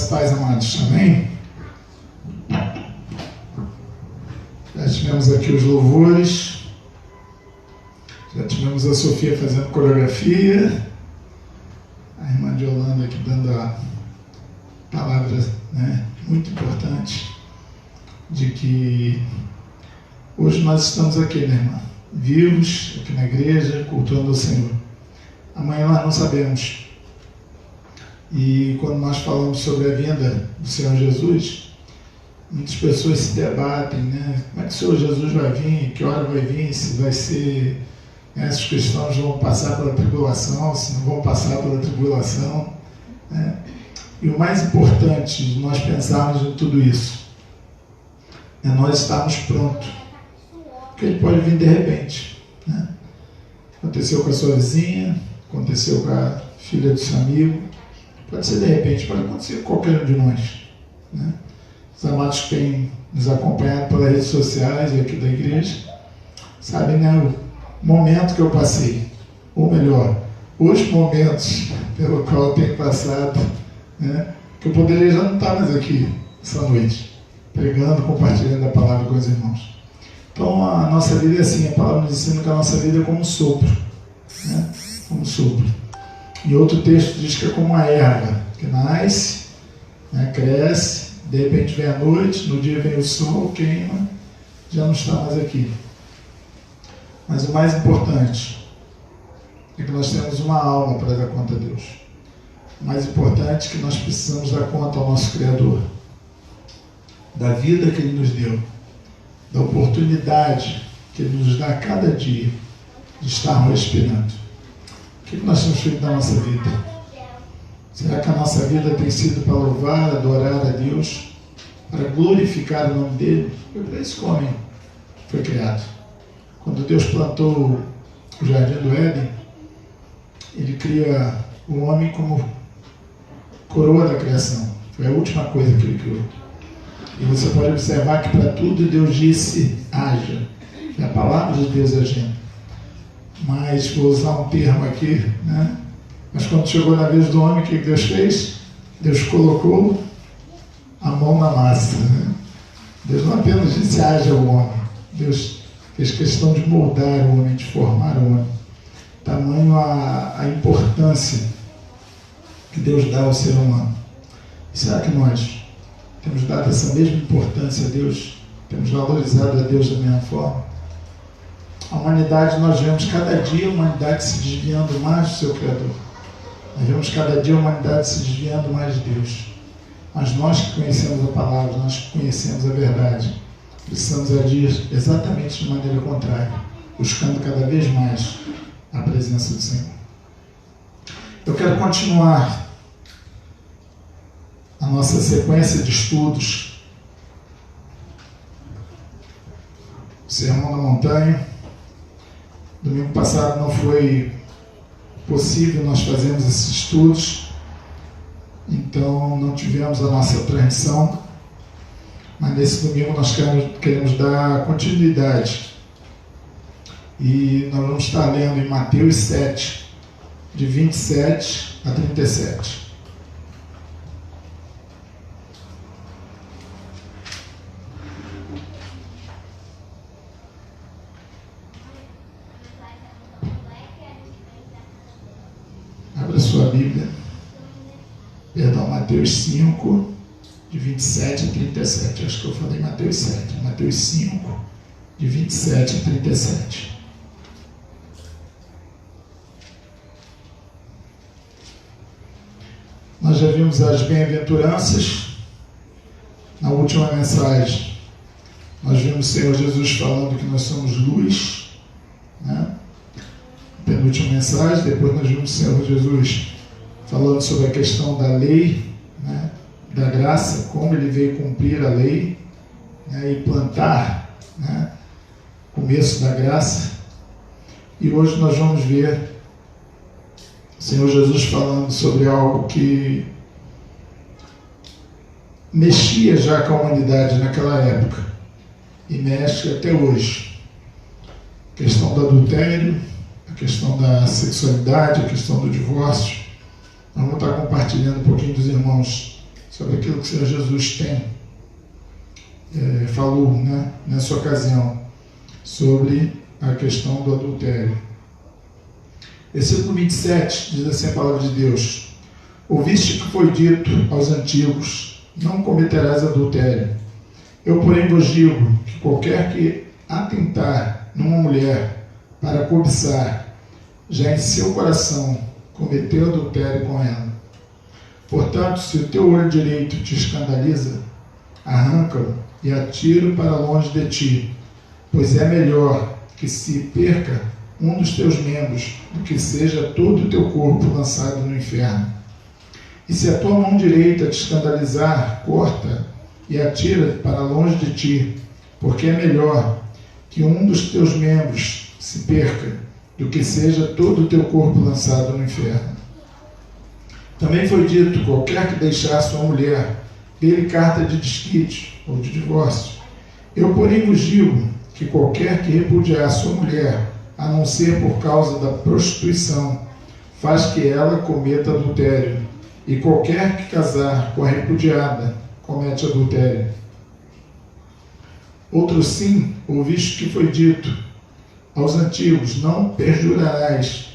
Graças e paz, amados. Amém? Já tivemos aqui os louvores. Já tivemos a Sofia fazendo coreografia. A irmã de Holanda aqui dando a palavra, muito importante, de que hoje nós estamos aqui, irmã? Vivos, aqui na igreja, cultuando o Senhor. Amanhã nós não sabemos. E quando nós falamos sobre a vinda do Senhor Jesus, muitas pessoas se debatem, Como é que o Senhor Jesus vai vir? Que hora vai vir? Se vai ser... Se os cristãos vão passar pela tribulação, se não vão passar pela tribulação. E o mais importante de nós pensarmos em tudo isso é nós estarmos prontos. Porque ele pode vir de repente. Aconteceu com a sua vizinha, aconteceu com a filha do seu amigo. Pode ser de repente, pode acontecer com qualquer um de nós. Os amados que têm nos acompanhado pelas redes sociais e aqui da igreja, sabem, o momento que eu passei, ou melhor, os momentos pelo qual eu tenho passado, que eu poderia já não estar mais aqui essa noite, pregando, compartilhando a palavra com os irmãos. Então a nossa vida é assim, a palavra nos ensina que a nossa vida é como um sopro, como um sopro. E outro texto diz que é como uma erva, que nasce, cresce, de repente vem a noite, no dia vem o sol, queima, já não está mais aqui. Mas o mais importante é que nós temos uma alma para dar conta a Deus. O mais importante é que nós precisamos dar conta ao nosso Criador, da vida que Ele nos deu, da oportunidade que Ele nos dá a cada dia de estarmos respirando. O que nós temos feito na nossa vida? Será que a nossa vida tem sido para louvar, adorar a Deus, para glorificar o nome dEle? Foi para isso que o homem foi criado. Quando Deus plantou o jardim do Éden, Ele cria o homem como coroa da criação. Foi a última coisa que Ele criou. E você pode observar que para tudo Deus disse, haja. É a palavra de Deus agindo. Mas, vou usar um termo aqui, Mas quando chegou na vez do homem, o que Deus fez? Deus colocou a mão na massa, Deus não apenas disse, haja o homem. Deus fez questão de moldar o homem, de formar o homem. Tamanho a importância que Deus dá ao ser humano. E será que nós temos dado essa mesma importância a Deus? Temos valorizado a Deus da mesma forma? A humanidade, nós vemos cada dia a humanidade se desviando mais do seu Criador. Nós vemos cada dia a humanidade se desviando mais de Deus. Mas nós que conhecemos a palavra, nós que conhecemos a verdade, precisamos agir exatamente de maneira contrária, buscando cada vez mais a presença do Senhor. Eu quero continuar a nossa sequência de estudos. Sermão na Montanha. Domingo passado não foi possível nós fazermos esses estudos, então não tivemos a nossa transmissão, mas nesse domingo nós queremos dar continuidade. E nós vamos estar lendo em Mateus 7, de 27 a 37. Abra sua Bíblia. Perdão, Mateus 5, de 27 a 37. Acho que eu falei Mateus 7. Mateus 5, de 27 a 37. Nós já vimos as bem-aventuranças. Na última mensagem, nós vimos o Senhor Jesus falando que nós somos luz, Penúltima mensagem, depois nós vimos o Senhor Jesus falando sobre a questão da lei, da graça, como Ele veio cumprir a lei, e plantar, o começo da graça. E hoje nós vamos ver o Senhor Jesus falando sobre algo que mexia já com a humanidade naquela época e mexe até hoje. A questão do adultério, a questão da sexualidade, a questão do divórcio. Nós vamos estar compartilhando um pouquinho dos irmãos sobre aquilo que o Senhor Jesus falou, né, nessa ocasião, sobre a questão do adultério. Versículo 27 diz assim a palavra de Deus: ouviste que foi dito aos antigos, não cometerás adultério. Eu, porém, vos digo que qualquer que atentar numa mulher para cobiçar, já em seu coração cometeu adultério com ela. Portanto, se o teu olho direito te escandaliza, arranca-o e atira-o para longe de ti, pois é melhor que se perca um dos teus membros do que seja todo o teu corpo lançado no inferno. E se a tua mão direita te escandalizar, corta e atira para longe de ti, porque é melhor que um dos teus membros se perca do que seja todo o teu corpo lançado no inferno. Também foi dito: qualquer que deixar sua mulher, dê-lhe carta de desquite ou de divórcio. Eu, porém, vos digo que qualquer que repudiar sua mulher, a não ser por causa da prostituição, faz que ela cometa adultério, e qualquer que casar com a repudiada comete adultério. Outro sim, ouviste que foi dito aos antigos: não perjurarás,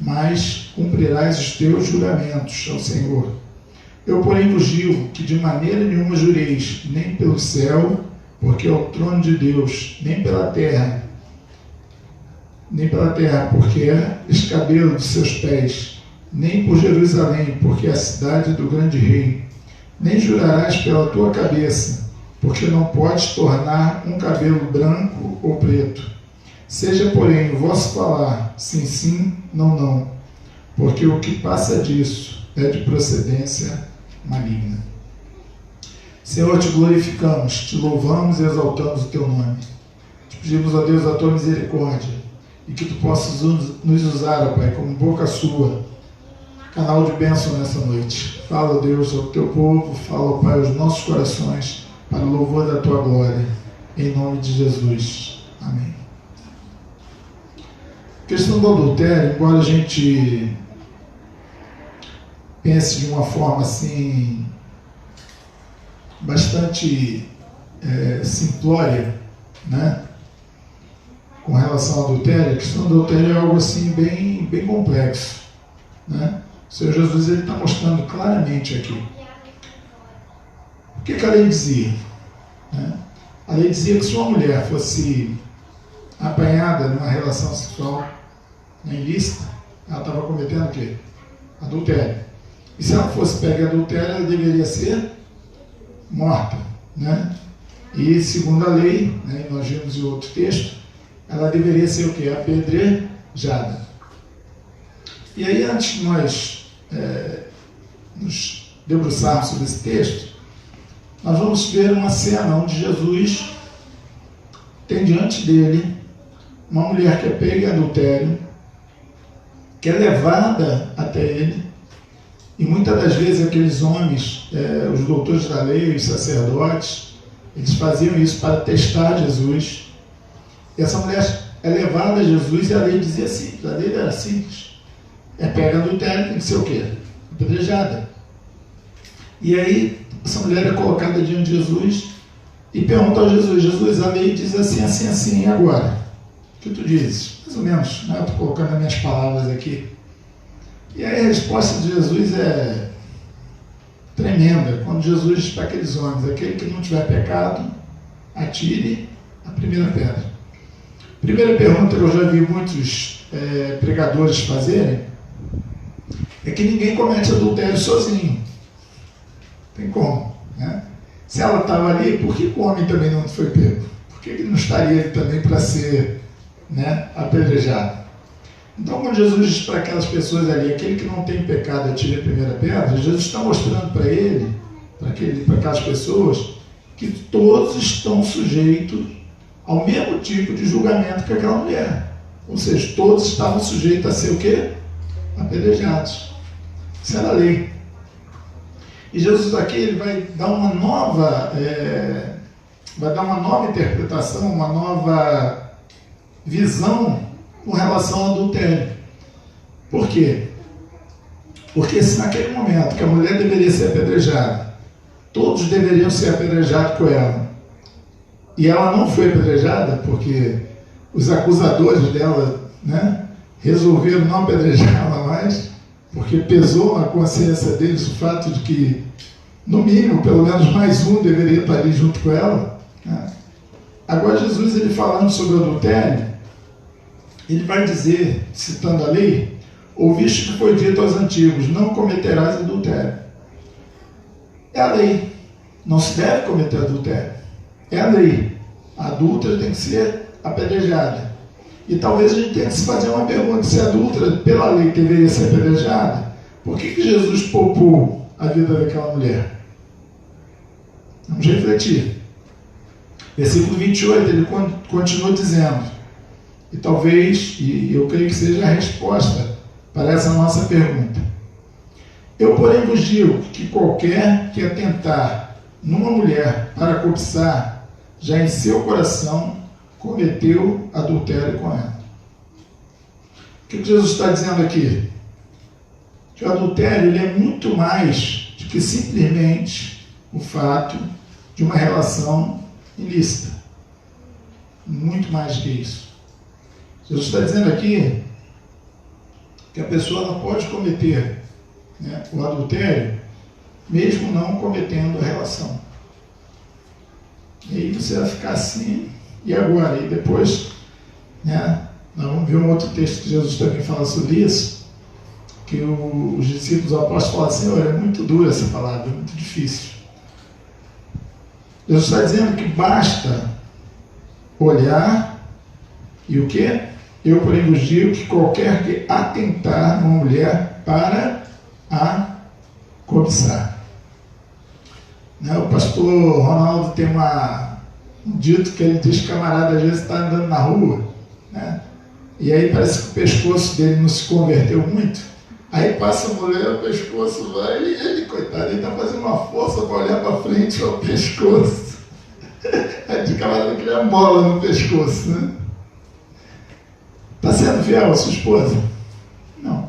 mas cumprirás os teus juramentos ao Senhor. Eu, porém, vos digo que de maneira nenhuma jureis, nem pelo céu, porque é o trono de Deus, nem pela terra, porque é escabelo de seus pés, nem por Jerusalém, porque é a cidade do grande rei. Nem jurarás pela tua cabeça, porque não podes tornar um cabelo branco ou preto. Seja, porém, o vosso falar sim, sim, não, não, porque o que passa disso é de procedência maligna. Senhor, te glorificamos, te louvamos e exaltamos o teu nome. Te pedimos, ó Deus, a tua misericórdia, e que tu possas nos usar, ó Pai, como boca sua, canal de bênção nessa noite. Fala, ó Deus, ao teu povo, fala, ó Pai, aos nossos corações, para o louvor da tua glória, em nome de Jesus. Amém. A questão do adultério, embora a gente pense de uma forma assim bastante simplória, né, com relação ao adultério, a questão do adultério é algo assim bem complexo, né? O Senhor Jesus está mostrando claramente aqui. O que a lei dizia? Né? A lei dizia que se uma mulher fosse apanhada numa relação sexual ilícita, ela estava cometendo o quê? Adultério. E se ela fosse pega em adultério, ela deveria ser morta, né? E segundo a lei, né, nós vimos em outro texto, ela deveria ser o quê? Apedrejada. E aí, antes de nós nos debruçarmos sobre esse texto, nós vamos ver uma cena onde Jesus tem diante dele uma mulher que é pega em adultério, que é levada até ele, e muitas das vezes aqueles homens, os doutores da lei, os sacerdotes, eles faziam isso para testar Jesus. E essa mulher é levada a Jesus e a lei dizia simples, a lei era simples. É pega em adultério, tem que ser o quê? Apedrejada. E aí, essa mulher é colocada diante de Jesus e pergunta ao Jesus: Jesus, a lei diz assim, assim, assim, e agora? O que tu dizes? Mais ou menos, né? Eu estou colocando as minhas palavras aqui. E aí a resposta de Jesus é tremenda, quando Jesus diz para aqueles homens: aquele que não tiver pecado, atire a primeira pedra. Primeira pergunta que eu já vi muitos pregadores fazerem é que ninguém comete adultério sozinho. Tem como, né? Se ela estava ali, por que o homem também não foi pego? Por que ele não estaria ali também para ser, né, apedrejado? Então, quando Jesus diz para aquelas pessoas ali: aquele que não tem pecado atire a primeira pedra, Jesus está mostrando para ele, para aquelas pessoas, que todos estão sujeitos ao mesmo tipo de julgamento que aquela mulher. Ou seja, todos estavam sujeitos a ser o quê? Apedrejados. Isso era a lei. E Jesus aqui ele vai dar uma nova interpretação, uma nova visão com relação ao adultério. Por quê? Porque se naquele momento que a mulher deveria ser apedrejada, todos deveriam ser apedrejados com ela. E ela não foi apedrejada porque os acusadores dela, né, resolveram não apedrejá-la mais, porque pesou na consciência deles o fato de que, no mínimo, pelo menos mais um deveria estar ali junto com ela, né? Agora Jesus, ele falando sobre o adultério, ele vai dizer, citando a lei: ouviste que foi dito aos antigos, não cometerás adultério. É a lei, não se deve cometer adultério, é a lei. A adúltera tem que ser apedrejada. E talvez a gente tenha que se fazer uma pergunta: se a adúltera, pela lei, deveria ser apedrejada, por que Jesus poupou a vida daquela mulher? Vamos refletir. Versículo 28, ele continua dizendo, e talvez, e eu creio que seja a resposta para essa nossa pergunta: eu, porém, vos digo que qualquer que atentar numa mulher para cobiçar, já em seu coração cometeu adultério com ela. O que Jesus está dizendo aqui? Que o adultério, ele é muito mais do que simplesmente o fato de uma relação ilícita. Muito mais do que isso. Jesus está dizendo aqui que a pessoa não pode cometer, né, o adultério, mesmo não cometendo a relação. E aí você vai ficar assim, e agora? E depois, né, nós vamos ver um outro texto que Jesus também fala sobre isso, que os discípulos apóstolos falam assim: Senhor, é muito dura essa palavra, é muito difícil. Jesus está dizendo que basta olhar, e o quê? Eu, porém, vos digo que qualquer que atentar numa mulher para a cobiçar. Né? O pastor Ronaldo tem um dito que ele diz que o camarada às vezes está andando na rua, né? E aí parece que o pescoço dele não se converteu muito. Aí passa a mulher, o pescoço vai, e ele, coitado, ele está fazendo uma força para olhar para frente, ao pescoço. Aí de camarada que ele mola no pescoço, né? Está sendo fiel a sua esposa? Não.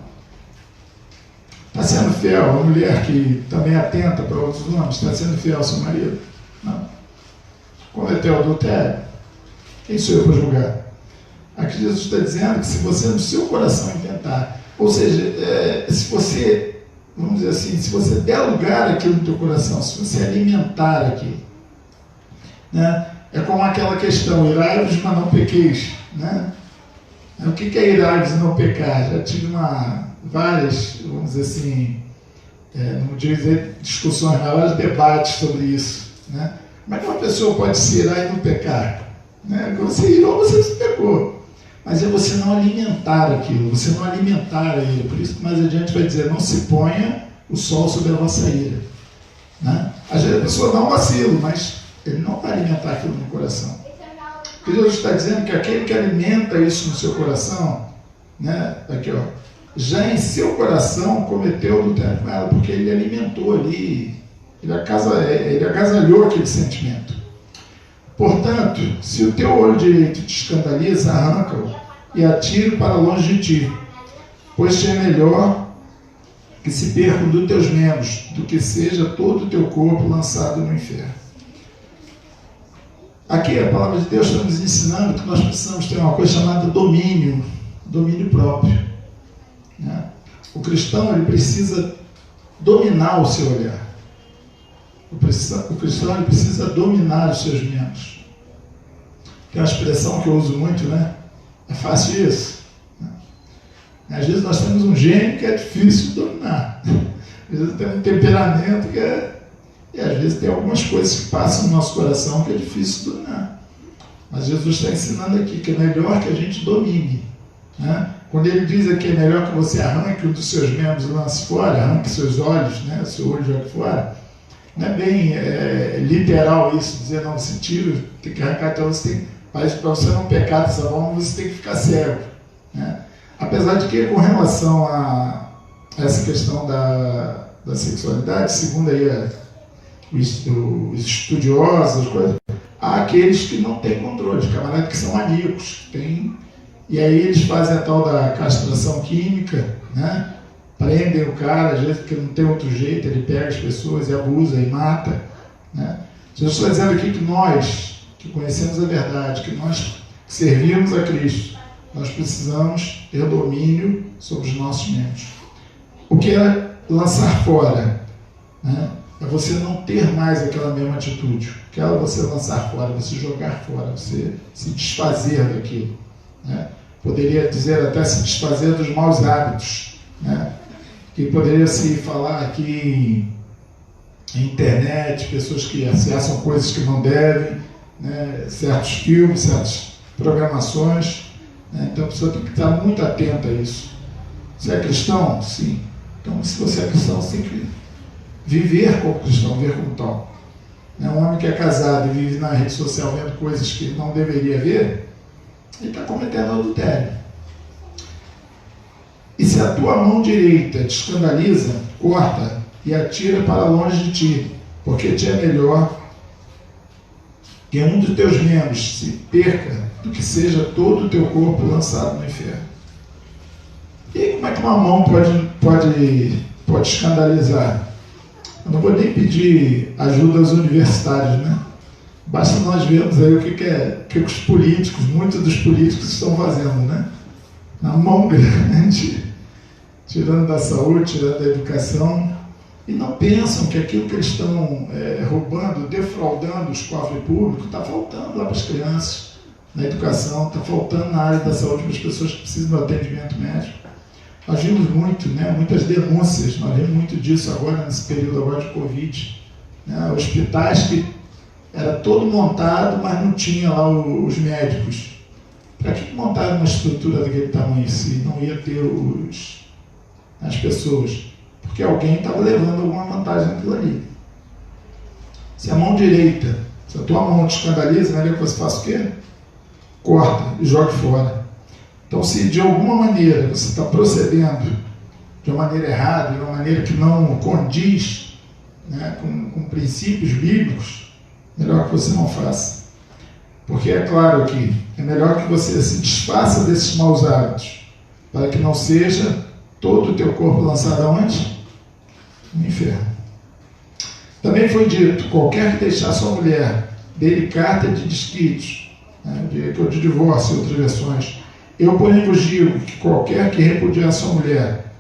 Está sendo fiel a mulher que também atenta para outros homens? Está sendo fiel ao seu marido? Não. Cometeu adultério? Quem sou eu para julgar? Aqui Jesus está dizendo que se você no seu coração intentar, ou seja, se você, vamos dizer assim, se você der lugar aquilo no teu coração, se você alimentar aquilo, né? É como aquela questão: irai-vos, mas não pequeis, né? O que é irai-vos e não pecar? Já tive várias, vamos dizer assim, não vou dizer discussões, mas vários debates sobre isso, né? Como é que uma pessoa pode se irar e não pecar? Né? Quando você irou, você se pecou. Mas é você não alimentar aquilo, você não alimentar a ira. Por isso que mais adiante vai dizer: não se ponha o sol sobre a vossa ira, né? Às vezes a pessoa dá um vacilo, mas ele não vai alimentar aquilo no coração. Porque Jesus está dizendo que aquele que alimenta isso no seu coração, né, aqui, ó, já em seu coração cometeu adultério com ela, porque ele alimentou ali, ele agasalhou aquele sentimento. Portanto, se o teu olho direito te escandaliza, arranca-o e atira para longe de ti, pois te é melhor que se percam dos teus membros do que seja todo o teu corpo lançado no inferno. Aqui a palavra de Deus está nos ensinando que nós precisamos ter uma coisa chamada domínio próprio, né? O cristão, ele precisa dominar o seu olhar. O cristão, ele precisa dominar os seus membros. Tem uma expressão que eu uso muito, né? É fácil isso, né? Às vezes nós temos um gênio que é difícil de dominar. Às vezes temos um temperamento que e às vezes tem algumas coisas que passam no nosso coração que é difícil de dominar. Mas Jesus está ensinando aqui que é melhor que a gente domine, né? Quando ele diz aqui: é melhor que você arranque um dos seus membros e lance fora, arranque seus olhos, né? Seu olho jogue fora. Não é bem literal isso, dizer: não, se tira, tem que arrancar até você para você não pecar dessa forma, você tem que ficar cego, né? Apesar de que, com relação a essa questão da sexualidade, segundo aí os estudiosos, coisas, há aqueles que não têm controle, camaradas que são aníacos, e aí eles fazem a tal da castração química, né? Prendem o cara, às vezes porque não tem outro jeito, ele pega as pessoas e abusa e mata, né? Jesus está dizendo aqui que nós, que conhecemos a verdade, que nós que servimos a Cristo, nós precisamos ter domínio sobre os nossos membros. O que é lançar fora? Né? É você não ter mais aquela mesma atitude. O que é você lançar fora? Você jogar fora, você se desfazer daquilo. Né? Poderia dizer até se desfazer dos maus hábitos. Né? Que poderia se falar aqui em internet, pessoas que acessam coisas que não devem, né? Certos filmes, certas programações. Né? Então a pessoa tem que estar muito atenta a isso. Você é cristão? Sim. Então, se você é cristão, você tem que viver como cristão, ver como tal. Um homem que é casado e vive na rede social vendo coisas que não deveria ver, ele está cometendo adultério. E se a tua mão direita te escandaliza, corta e atira para longe de ti, porque te é melhor que um dos teus membros se perca do que seja todo o teu corpo lançado no inferno. E como é que uma mão pode escandalizar? Eu não vou nem pedir ajuda aos universitários, né? Basta nós vermos aí o que os políticos, muitos dos políticos estão fazendo, né? Na mão grande, tirando da saúde, tirando da educação, e não pensam que aquilo que eles estão roubando, defraudando os cofres públicos, está faltando lá para as crianças, na educação, está faltando na área da saúde para as pessoas que precisam do atendimento médico. Nós vimos muito, né, muitas denúncias, nós vimos muito disso agora, nesse período agora de Covid. Né, hospitais que era todo montado, mas não tinha lá os médicos. Para que montaram uma estrutura daquele tamanho se não ia ter as pessoas? Porque alguém estava levando alguma vantagem naquilo ali. Se a mão direita, se a tua mão te escandaliza, melhor que você faça o quê? Corta e jogue fora. Então, se de alguma maneira você está procedendo de uma maneira errada, de uma maneira que não condiz, né, com princípios bíblicos, melhor que você não faça. Porque é claro que é melhor que você se desfaça desses maus hábitos, para que não seja todo o teu corpo lançado aonde? No inferno. Também foi dito, qualquer que deixar sua mulher, dele carta de desquite, né, de divórcio, outras versões. Eu, porém, vos digo que qualquer que repudiar sua mulher,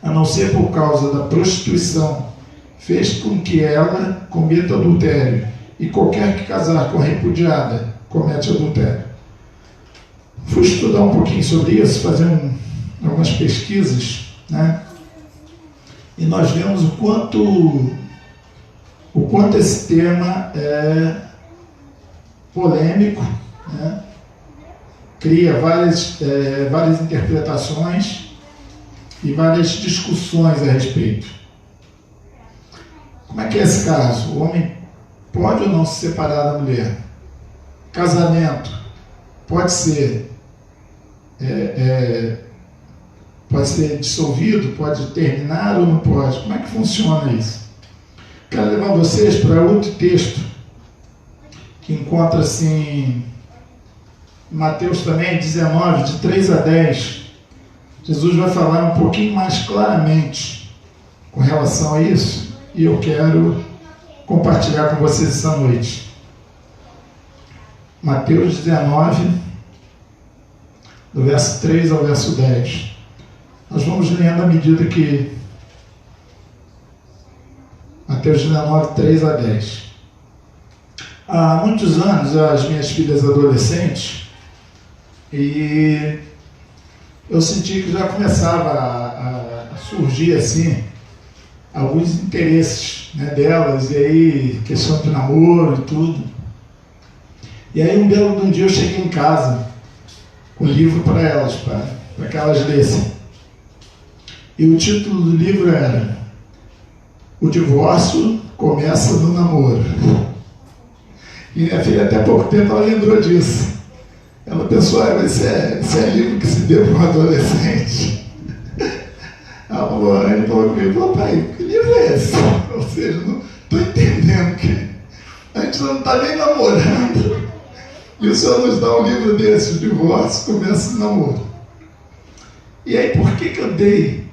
a não ser por causa da prostituição, fez com que ela cometa adultério, e qualquer que casar com a repudiada, comete adultério. Fui estudar um pouquinho sobre isso, fazer algumas pesquisas, né? E nós vemos o quanto esse tema é polêmico, né? Cria várias interpretações e várias discussões a respeito. Como é que é esse caso? O homem pode ou não se separar da mulher? Casamento pode ser dissolvido, pode terminar ou não pode? Como é que funciona isso? Quero levar vocês para outro texto que encontra-se em Mateus também, 19, de 3 a 10. Jesus vai falar um pouquinho mais claramente com relação a isso, e eu quero compartilhar com vocês essa noite. Mateus 19, do verso 3 ao verso 10. Nós vamos lendo à medida que... Mateus 19, 3 a 10. Há muitos anos, as minhas filhas adolescentes, e eu senti que já começava a surgir assim alguns interesses, né, delas, e aí questão de namoro e tudo. E aí um belo dia eu cheguei em casa com um livro para elas, para que elas lessem. E o título do livro era O Divórcio Começa no Namoro. E minha filha até pouco tempo ela lembrou disso. Ela pensou, mas isso é livro que se deu para um adolescente. Ele falou comigo, pai, que livro é esse? Ou seja, não estou entendendo que a gente não está nem namorando. E o Senhor nos dá um livro desse, O Divórcio Começa no Namoro. E aí, por que eu dei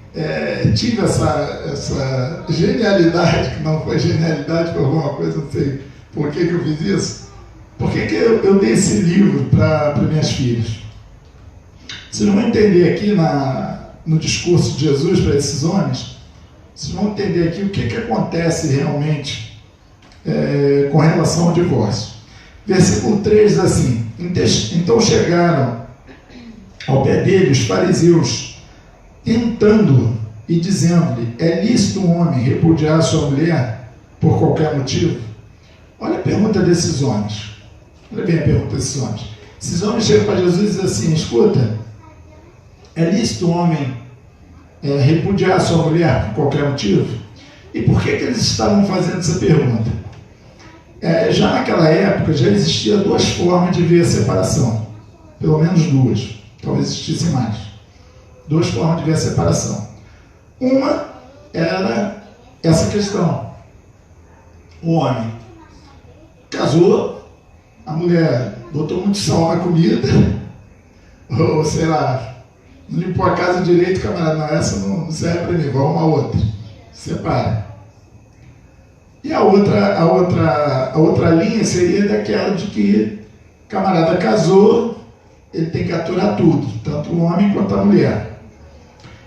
tive essa genialidade, que não foi genialidade, foi alguma coisa, não sei por que eu fiz isso. Por que eu dei esse livro para minhas filhas? Vocês vão entender aqui no discurso de Jesus para esses homens, vocês vão entender aqui o que acontece realmente com relação ao divórcio. Versículo 3 diz assim: então chegaram ao pé dele os fariseus, tentando-o e dizendo-lhe: é lícito um homem repudiar sua mulher por qualquer motivo? Olha a pergunta desses homens. Olha bem a pergunta desses homens. Esses homens chegam para Jesus e dizem assim: escuta, é lícito um homem repudiar sua mulher por qualquer motivo? E por que eles estavam fazendo essa pergunta? Já naquela época já existia duas formas de ver a separação. Pelo menos duas. Talvez existisse mais. Duas formas de ver a separação. Uma era essa questão. O homem casou, a mulher botou muito sal na comida, ou sei lá, não limpou a casa direito, camarada, não, essa não serve para mim, vamos a outra. Separa. E a outra linha seria daquela de que o camarada casou, ele tem que aturar tudo, tanto o homem quanto a mulher.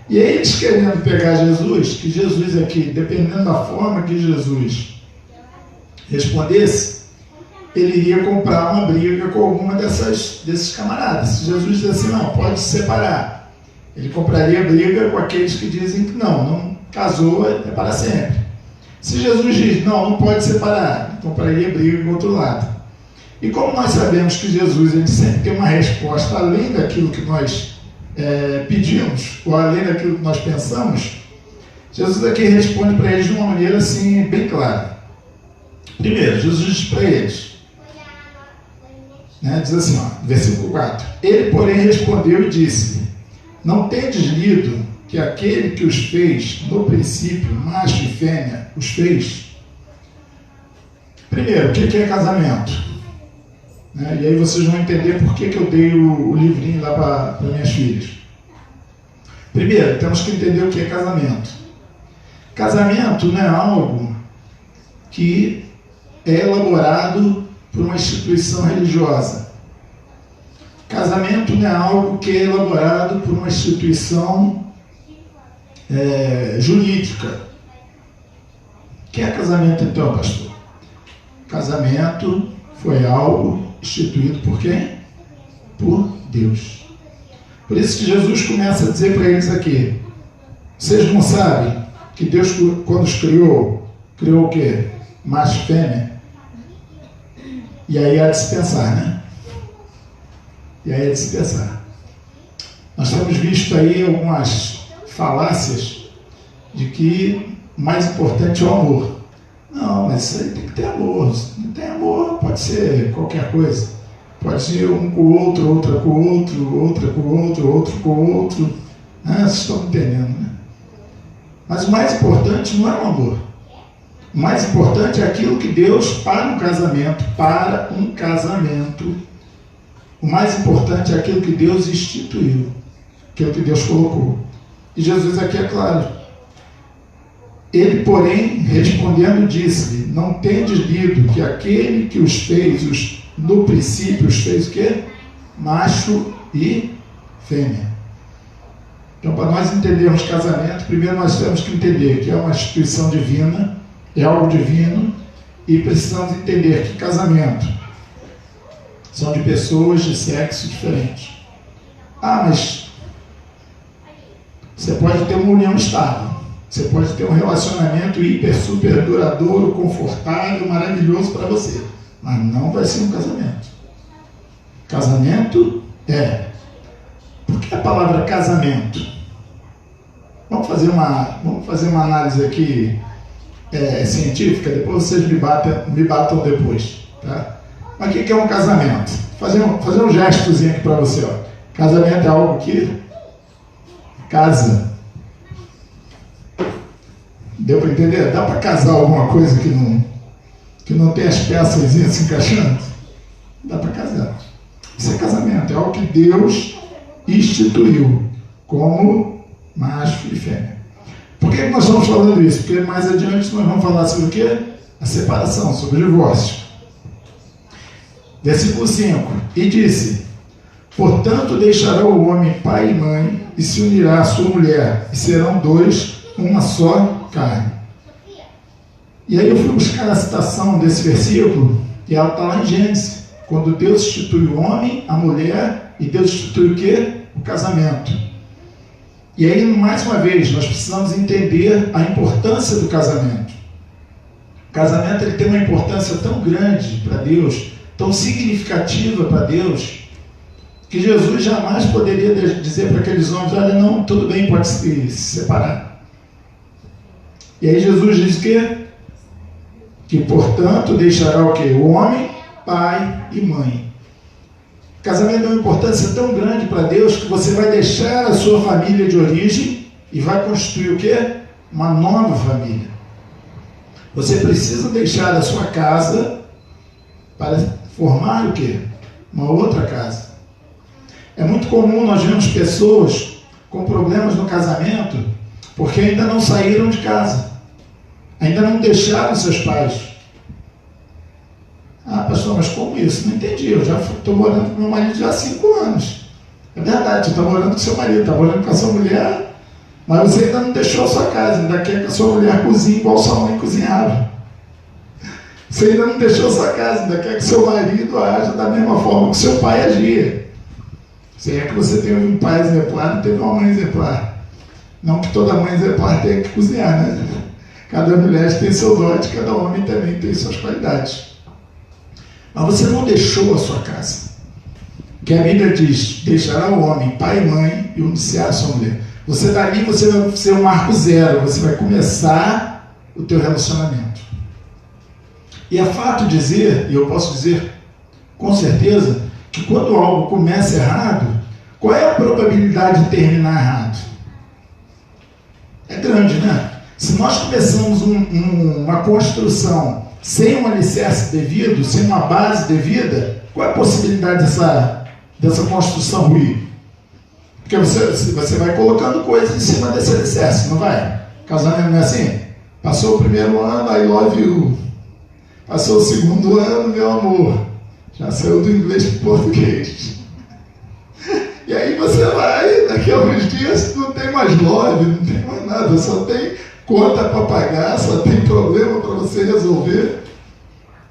E aí eles querendo pegar Jesus, que Jesus aqui, dependendo da forma que Jesus respondesse, ele iria comprar uma briga com alguma desses camaradas. Se Jesus dissesse assim, não, pode se separar, ele compraria briga com aqueles que dizem que não casou, é para sempre. Se Jesus diz, não pode separar, então compraria briga com o outro lado. E como nós sabemos que Jesus ele sempre tem uma resposta além daquilo que nós pedimos, ou além daquilo que nós pensamos, Jesus aqui responde para eles de uma maneira assim, bem clara. Primeiro, Jesus diz para eles, diz assim, versículo 4, ele, porém, respondeu e disse, não tendes lido que aquele que os fez, no princípio, macho e fêmea, os fez? Primeiro, o que é casamento? E aí vocês vão entender por que eu dei o livrinho lá para minhas filhas. Primeiro, temos que entender o que é casamento. Casamento não é algo que é elaborado por uma instituição religiosa. Casamento não é algo que é elaborado por uma instituição jurídica. O que é casamento então, pastor? Casamento foi algo instituído por quem? Por Deus. Por isso que Jesus começa a dizer para eles aqui, vocês não sabem que Deus, quando os criou o quê? Macho e fêmea? E aí há de se pensar, E aí há de se pensar. Nós temos visto aí algumas falácias de que o mais importante é o amor. Não, mas isso aí tem que ter amor. Se não tem amor, pode ser qualquer coisa. Pode ser um com o outro, outra com o outro, outra com o outro, outro com o outro. Vocês estão entendendo, Mas o mais importante não é o amor. O mais importante é aquilo que Deus, para um casamento, o mais importante é aquilo que Deus instituiu, aquilo que Deus colocou. E Jesus aqui é claro. Ele, porém, respondendo, disse-lhe, não tendes lido que aquele que os fez, no princípio, os fez o quê? Macho e fêmea. Então, para nós entendermos casamento, primeiro nós temos que entender que é uma instituição divina, é algo divino, e precisamos entender que casamento são de pessoas de sexo diferentes. Mas você pode ter uma união estável. Você pode ter um relacionamento hiper, super duradouro, confortável, maravilhoso para você. Mas não vai ser um casamento. Casamento é. Por que a palavra casamento? Vamos fazer uma análise aqui científica, depois vocês me batam depois. Tá? Mas o que é um casamento? Fazer um gestozinho aqui para você. Casamento é algo que casa. Deu para entender? Dá para casar alguma coisa que não tem as peças se encaixando? Dá para casar. Isso é casamento, é algo que Deus instituiu como macho e fêmea. Por que nós estamos falando isso? Porque mais adiante nós vamos falar sobre o quê? A separação, sobre o divórcio. Versículo 5. E disse: portanto deixará o homem pai e mãe, e se unirá à sua mulher, e serão dois, uma só carne. E aí eu fui buscar a citação desse versículo, e ela está lá em Gênesis, quando Deus institui o homem, a mulher, e Deus institui o quê? O casamento. E aí, mais uma vez, nós precisamos entender a importância do casamento. O casamento ele tem uma importância tão grande para Deus, tão significativa para Deus, que Jesus jamais poderia dizer para aqueles homens: olha, não, tudo bem, pode se separar. E aí Jesus diz o quê? Que, portanto, deixará o quê? O homem, pai e mãe. O casamento tem uma importância tão grande para Deus que você vai deixar a sua família de origem e vai construir o quê? Uma nova família. Você precisa deixar a sua casa para formar o quê? Uma outra casa. É muito comum nós vermos pessoas com problemas no casamento porque ainda não saíram de casa, ainda não deixaram seus pais. Ah, pastor, mas como isso? Não entendi, eu já estou morando com meu marido já há 5 anos. É verdade, você está morando com seu marido, está morando com a sua mulher, mas você ainda não deixou a sua casa, ainda quer que a sua mulher cozinhe igual sua mãe cozinhava. Você ainda não deixou a sua casa, ainda quer que seu marido aja da mesma forma que seu pai agia. Se é que você teve um pai exemplar e teve uma mãe exemplar. Não que toda mãe exemplar tenha que cozinhar, né? Cada mulher tem seu dote, cada homem também tem suas qualidades. Mas você não deixou a sua casa. Que a Bíblia diz: deixará o homem, pai e mãe, e unir-se-á a sua mulher. Você está ali, você vai ser um marco zero, você vai começar o teu relacionamento. E é fato dizer, e eu posso dizer com certeza, que quando algo começa errado, qual é a probabilidade de terminar errado? É grande, né? Se nós começamos uma construção sem um alicerce devido, sem uma base devida, qual é a possibilidade dessa construção ruir? Porque você vai colocando coisas em cima desse alicerce, não vai? Casamento não é assim? Passou o primeiro ano, I love you. Passou o segundo ano, meu amor. Já saiu do inglês para o português. E aí você vai, daqui a alguns dias não tem mais love, não tem mais nada, só tem conta para pagar, só tem problema para você resolver.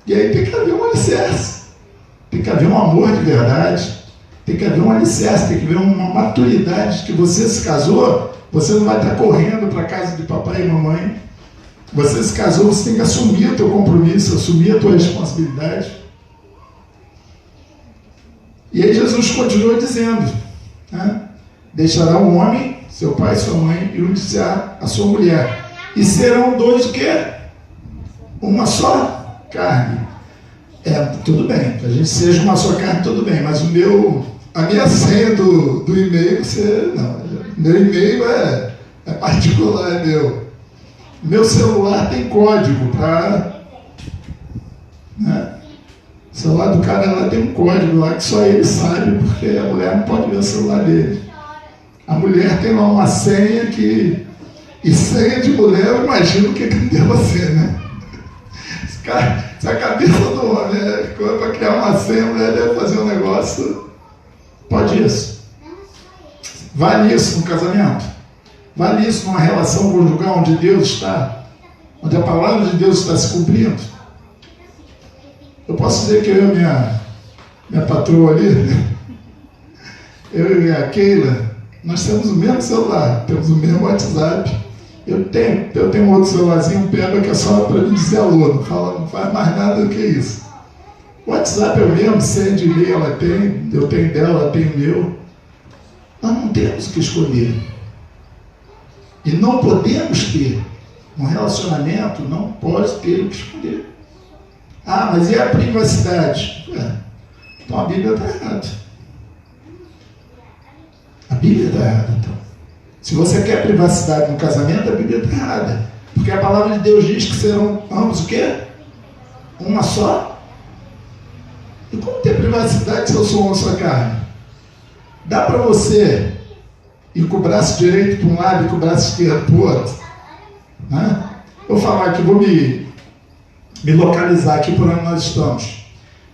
E aí tem que haver um alicerce, tem que haver um amor de verdade, tem que haver um alicerce, tem que haver uma maturidade que você se casou, você não vai estar correndo para a casa de papai e mamãe. Você se casou, você tem que assumir o teu compromisso, assumir a tua responsabilidade. E aí Jesus continua dizendo, né? Deixará o homem, seu pai e sua mãe, e unir-se-á a sua mulher. E serão dois o quê? Uma só carne. Tudo bem, que a gente seja uma só carne, tudo bem, mas a minha senha do e-mail, meu e-mail é particular, é meu. Meu celular tem código para... Né? O celular do cara lá tem um código lá que só ele sabe, porque a mulher não pode ver o celular dele. A mulher tem lá uma senha que... E senha de mulher, eu imagino que deva ser, né? Se a cabeça do homem ficou para criar uma senha, a mulher deve fazer um negócio. Pode isso. Vale isso no casamento? Vale isso numa relação conjugal onde Deus está? Onde a palavra de Deus está se cumprindo? Eu posso dizer que eu e minha patroa ali, eu e a Keila, nós temos o mesmo celular, temos o mesmo WhatsApp. Eu tenho um outro celularzinho, pega que é só para me dizer alô, não faz mais nada do que isso. O WhatsApp é o mesmo, senha de e-mail ela tem, eu tenho dela, ela tem o meu. Nós não temos o que escolher. E não podemos ter. Um relacionamento não pode ter o que escolher. Ah, mas e a privacidade? Então a Bíblia está errada. A Bíblia está errada, então. Se você quer privacidade no casamento, a Bíblia está errada. Porque a palavra de Deus diz que serão ambos o quê? Uma só. E como ter privacidade se eu sou uma só carne? Dá para você ir com o braço direito para um lado e com o braço esquerdo para o outro? Né? Vou falar aqui, vou me localizar aqui por onde nós estamos.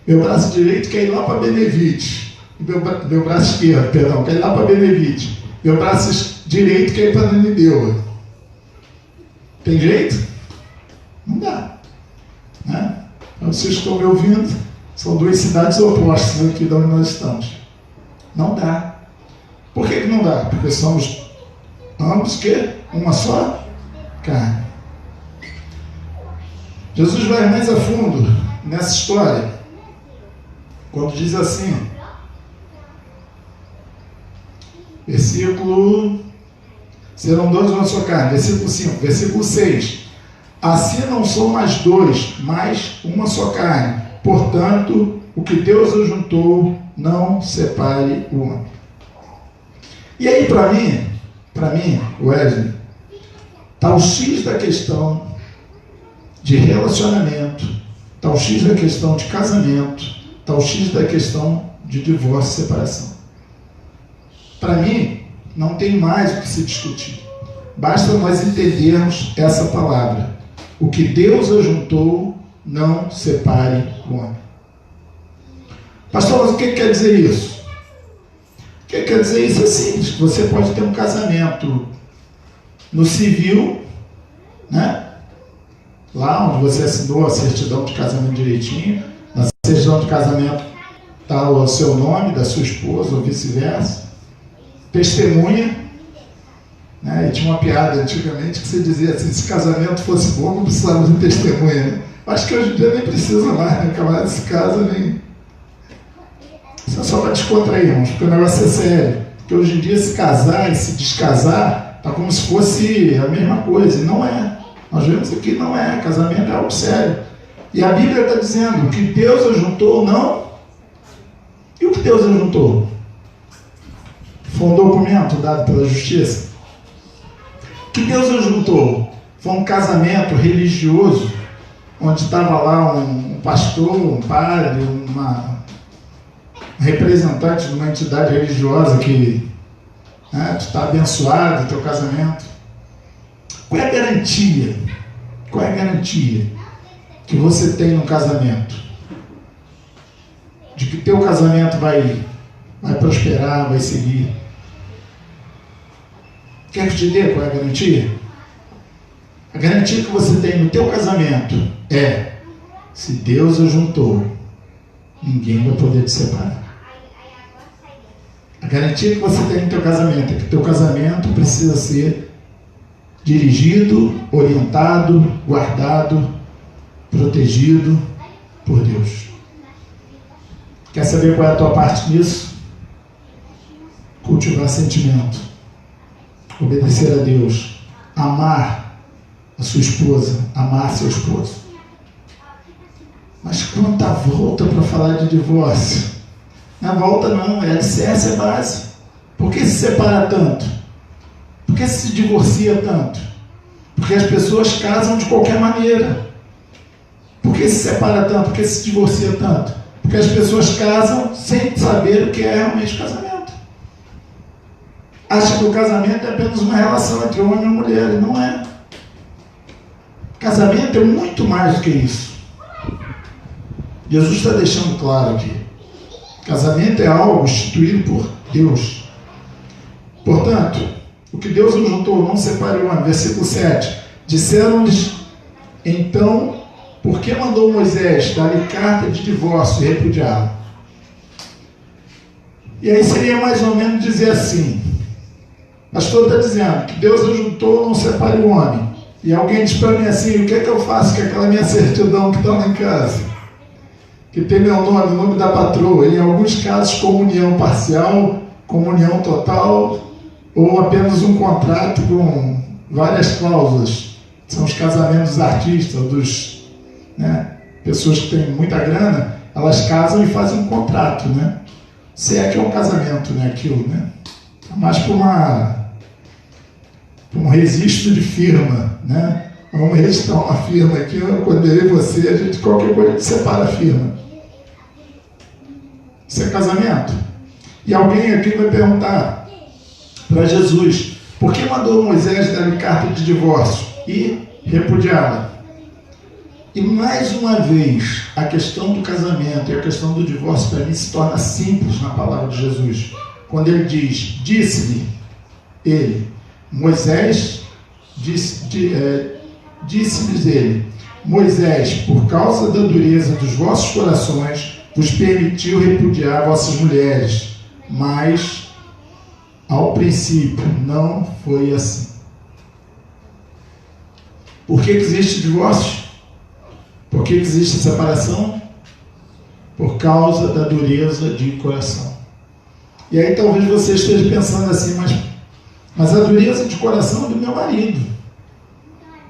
Meu braço direito quer ir lá para Benevite. Meu braço esquerdo, perdão, quer ir lá para Benevite. Meu braço direito quer ir para Ananindeua. Tem jeito? Não dá. Né? Vocês estão me ouvindo? São duas cidades opostas aqui de onde nós estamos. Não dá. Por que não dá? Porque somos ambos que uma só carne. Jesus vai mais a fundo nessa história, quando diz assim, versículo, serão dois uma só carne, versículo 5, versículo 6, assim não são mais dois, mas uma só carne, portanto, o que Deus ajuntou, não separe o homem. E aí, para mim, Wesley, está o X da questão de relacionamento, está o X da questão de casamento, está o X da questão de divórcio e separação. Para mim, não tem mais o que se discutir. Basta nós entendermos essa palavra. O que Deus ajuntou, não separe o homem. Pastor, mas o que quer dizer isso? O que quer dizer isso? É simples. Você pode ter um casamento no civil, né? Lá onde você assinou a certidão de casamento direitinho, na certidão de casamento está o seu nome, da sua esposa, ou vice-versa. Testemunha, né? E tinha uma piada antigamente que você dizia assim, se casamento fosse bom, não precisava de testemunha, né? Acho que hoje em dia nem precisa mais, né? O camarada se casa, nem... Isso é só para descontrair, irmãos, porque o negócio é sério. Porque hoje em dia se casar e se descasar está como se fosse a mesma coisa, e não é. Nós vemos aqui, não é. Casamento é algo sério. E a Bíblia está dizendo, o que Deus ajuntou, não. E o que Deus ajuntou? Foi um documento dado pela justiça. O que Deus ajuntou? Foi um casamento religioso, onde estava lá um pastor, um padre, uma representante de uma entidade religiosa que, né, está abençoado o teu casamento. Qual é a garantia? Qual é a garantia que você tem no casamento? De que teu casamento vai prosperar, vai seguir? Quer que te dê qual é a garantia? A garantia que você tem no teu casamento é: se Deus ajuntou, ninguém vai poder te separar. A garantia que você tem no teu casamento é que teu casamento precisa ser dirigido, orientado, guardado, protegido por Deus. Quer saber qual é a tua parte nisso? Cultivar sentimento, obedecer a Deus, amar a sua esposa, amar seu esposo. Mas quanta volta para falar de divórcio? Não é volta não, é alicerce, é base. Por que se separa tanto? Por que se divorcia tanto? Porque as pessoas casam de qualquer maneira. Por que se separa tanto? Por que se divorcia tanto? Porque as pessoas casam sem saber o que é realmente casamento. Acha que o casamento é apenas uma relação entre homem e mulher, e não é. Casamento é muito mais do que isso. Jesus está deixando claro aqui. Casamento é algo instituído por Deus. Portanto, o que Deus nos juntou, não separe o homem. Versículo 7. Disseram-lhes, então, por que mandou Moisés dar-lhe carta de divórcio e repudiá-lo? E aí seria mais ou menos dizer assim: o pastor está dizendo que Deus nos juntou, não separe o homem. E alguém diz para mim assim: o que é que eu faço com aquela minha certidão que está lá em casa? Que tem meu nome, o nome da patroa, em alguns casos comunhão parcial, comunhão total, ou apenas um contrato com várias cláusulas. São os casamentos dos artistas, dos, né, pessoas que têm muita grana, elas casam e fazem um contrato, né? Se é que é um casamento, né, aquilo, né? Mas por um registro de firma, né? Vamos registrar uma firma aqui, quando eu e você, a gente, qualquer coisa, a gente separa a firma. Isso é casamento. E alguém aqui vai perguntar para Jesus: por que mandou Moisés dar-lhe carta de divórcio? E repudiá-la. E mais uma vez, a questão do casamento e a questão do divórcio para mim se torna simples na palavra de Jesus. Quando ele diz, disse-lhe ele, Moisés, disse-lhes ele, Moisés, por causa da dureza dos vossos corações, vos permitiu repudiar vossas mulheres, mas ao princípio não foi assim. Por que existe divórcio? Por que existe separação? Por causa da dureza de coração. E aí talvez você esteja pensando assim, mas a dureza de coração é do meu marido.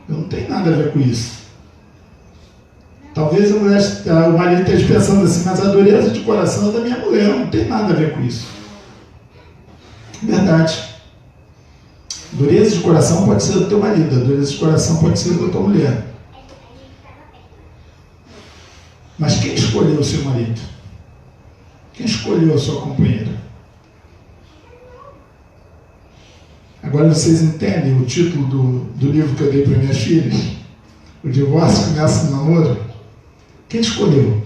Eu não tenho nada a ver com isso. Talvez o marido esteja pensando assim, mas a dureza de coração é da minha mulher, não tem nada a ver com isso. Verdade. Dureza de coração pode ser do teu marido, a dureza de coração pode ser da tua mulher. Mas quem escolheu o seu marido? Quem escolheu a sua companheira? Agora vocês entendem o título do livro que eu dei para minhas filhas? O divórcio começa no namoro. Quem escolheu?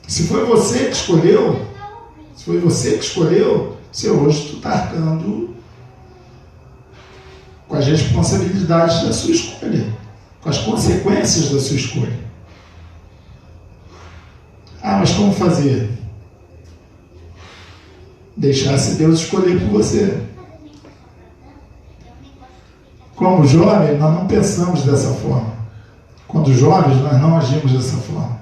Se foi você que escolheu, você hoje tu está arcando com as responsabilidades da sua escolha, com as consequências da sua escolha. Ah, mas como fazer? Deixasse Deus escolher por você. Como jovens, nós não pensamos dessa forma. Quando jovens, nós não agimos dessa forma.